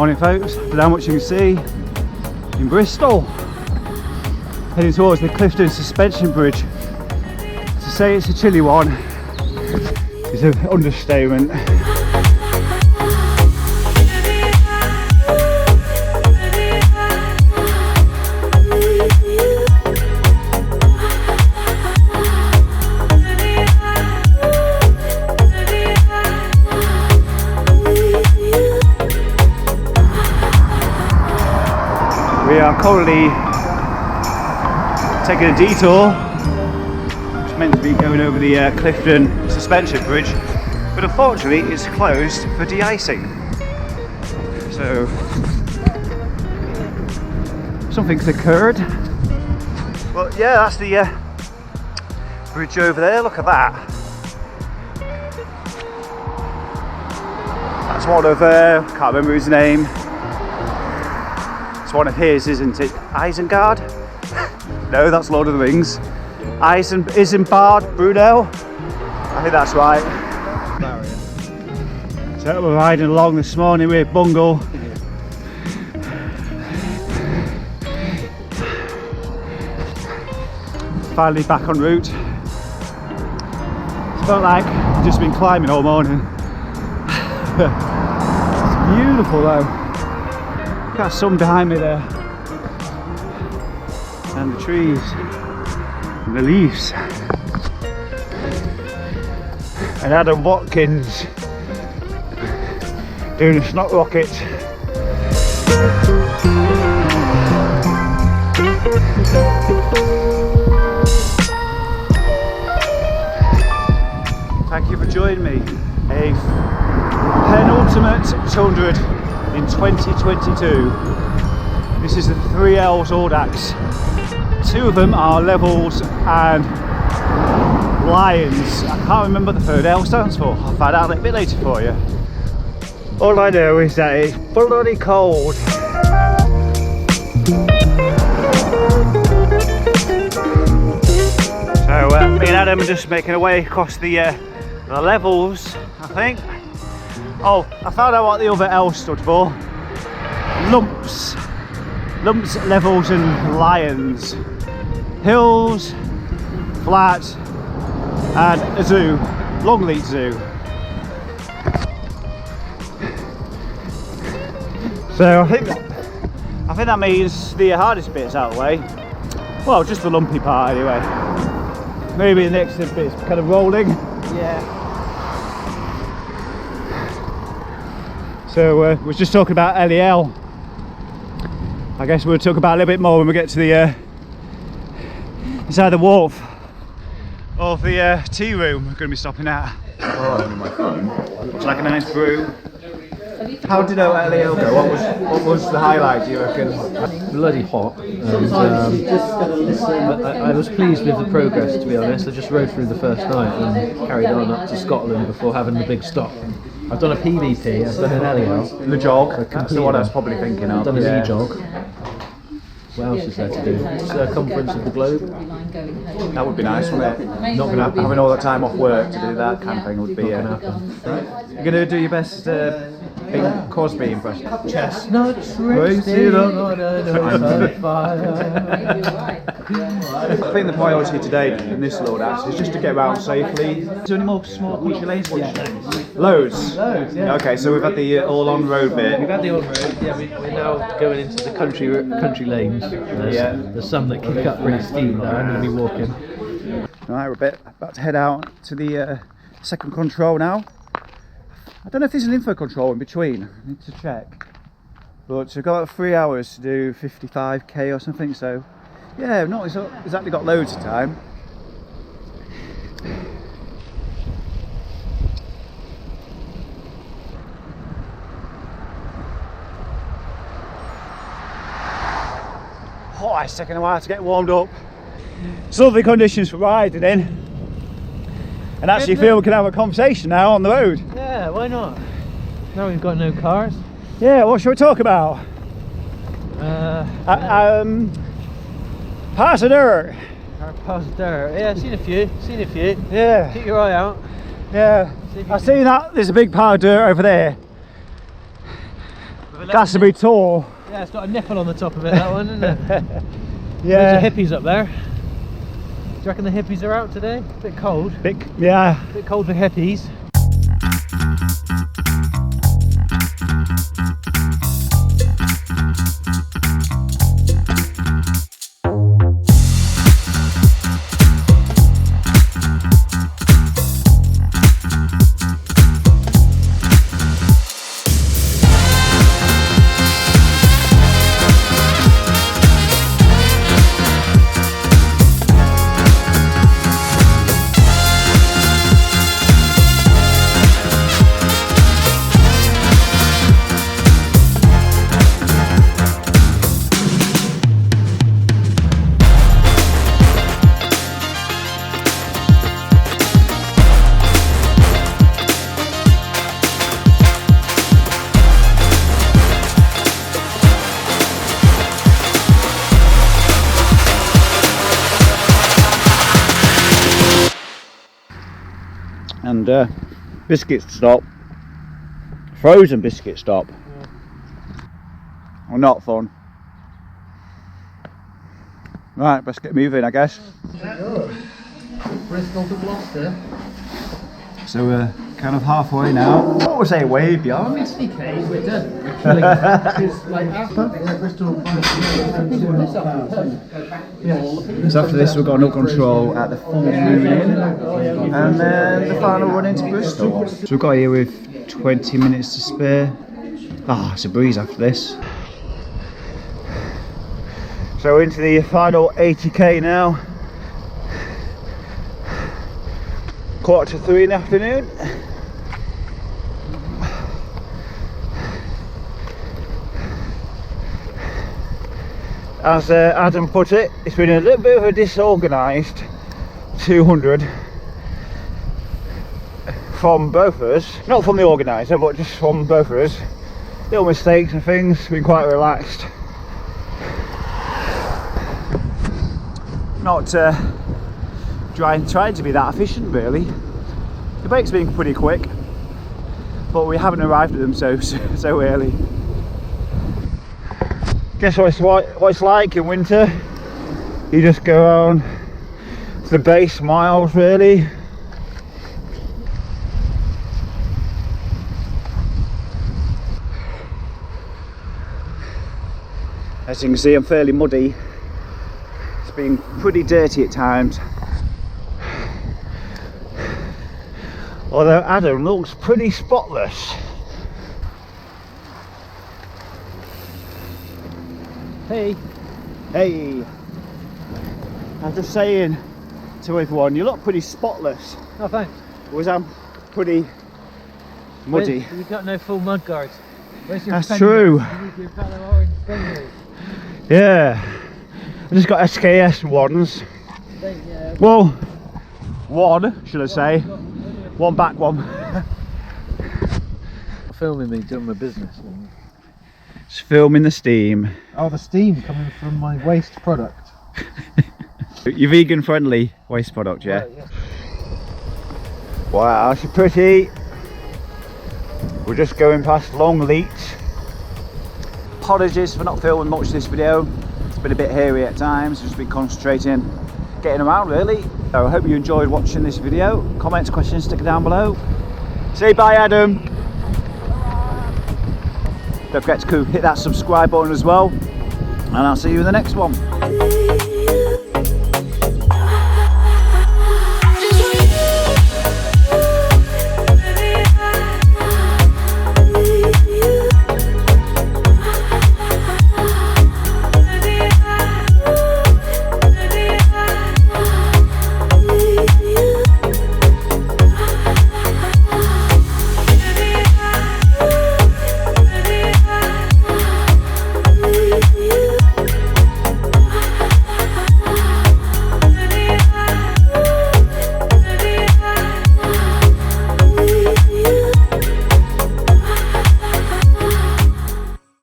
Morning folks, don't know how much you can see in Bristol. Heading towards the Clifton Suspension Bridge. To say it's a chilly one is an understatement. We are currently taking a detour, which is meant to be going over the Clifton Suspension Bridge, but unfortunately it's closed for de-icing. So something's occurred. Well, yeah, that's the bridge over there. Look at that. That's one of can't remember his name. One of his, isn't it? Isengard? No, that's Lord of the Rings. Isengard Brunel? I think that's right. So we're riding along this morning with Bungle. Finally back en route. It's felt like I've just been climbing all morning. It's beautiful though. Got sun behind me there, and the trees and the leaves, and Adam Watkins doing a snot rocket. Thank you for joining me. A penultimate 200 in 2022. This is the 3Ls audax. Two of them are levels and lions. I can't remember what the third L stands for. I'll find out a little bit later for you. All I know is that it's bloody cold. So me and Adam are just making our way across the levels, I think. Oh, I found out what the other L stood for. Lumps. Lumps, levels and lions. Hills, flat, and a zoo. Longleat Zoo. So I think that means the hardest bit's out of the way. Well, just the lumpy part anyway. Maybe the next bit's kind of rolling. Yeah. So we're just talking about LEL. I guess we'll talk about a little bit more when we get to the inside the wharf of the tea room we're going to be stopping at. Looks like a nice brew. How did LEL go? What was the highlight, do you reckon? Bloody hot, and I was pleased with the progress, to be honest. I just rode through the first night and carried on up to Scotland before having the big stop. I've done a PVP, I've done an LEL. The jog, that's the one I was probably thinking of. I've done an e-jog. What else is there to do? Circumference of the globe. That would be nice, wouldn't it? Not going to happen. Having all the time off work to do that kind of thing would be... You're going to do your best Bing Crosby impression? Chestnut roasted on a fire. I think the priority today in this load actually is just to get around safely. Is there any more small country lanes? Loads? Loads, yeah. Okay, so we've had the all on road bit. We've had the on road, yeah, we're now going into the country lanes. There's some that kick up pretty steep now. I'm going to be walking. Alright, we're about to head out to the second control now. I don't know if there's an info control in between, I need to check. But we've got about 3 hours to do 55k or something, so yeah, not exactly got loads of time. Oh, it's taking a while to get warmed up. It's lovely conditions for riding in. And actually feel we can have a conversation now on the road. Yeah, why not? Now we've got no cars. Yeah, what shall we talk about? Passenger. Passenger. Yeah, I've seen a few. Yeah. Keep your eye out. Yeah. I've seen that. There's a big pile of dirt over there. of it. Got to be tall. Yeah, it's got a nipple on the top of it, that one, isn't it? Yeah. There's the hippies up there. Do you reckon the hippies are out today? A bit cold. Yeah. A bit cold for hippies. And biscuit stop, frozen biscuit stop. Yeah. Well, not fun. Right, let's get moving, I guess. Bristol to Gloucester. So we're kind of halfway now. What was I way beyond? 50k, we're done. We're killing it. It's like after Bristol. So after this we've got no control at the full moon, and then the final run into Bristol. So we've got here with 20 minutes to spare. Ah, it's a breeze after this. So into the final 80k now. 2:45 in the afternoon. As Adam put it, it's been a little bit of a disorganised 200 from both of us. Not from the organiser, but just from both of us. Little mistakes and things, been quite relaxed. Not trying to be that efficient really. The break's been pretty quick, but we haven't arrived at them so early. Guess what it's like in winter. You just go around to the base miles really. As you can see, I'm fairly muddy. It's been pretty dirty at times. Although Adam looks pretty spotless. Hey. Hey. I'm just saying to everyone, you look pretty spotless. Oh, thanks. Whereas I'm pretty muddy. You've got no full mud guards. Where's your That's fender? true. You need your fellow orange fenders. Yeah. I just got SKS ones. Well, one, should I say. One back one. Filming me doing my business. It's filming the steam. Oh, the steam coming from my waste product. Your vegan friendly waste product, yeah? Right, yeah. Wow, she's pretty. We're just going past Longleat. Apologies for not filming much this video. It's been a bit hairy at times, just been concentrating, getting around really. So I hope you enjoyed watching this video. Comments, questions, stick it down below. Say bye, Adam. Don't forget to hit that subscribe button as well, and I'll see you in the next one.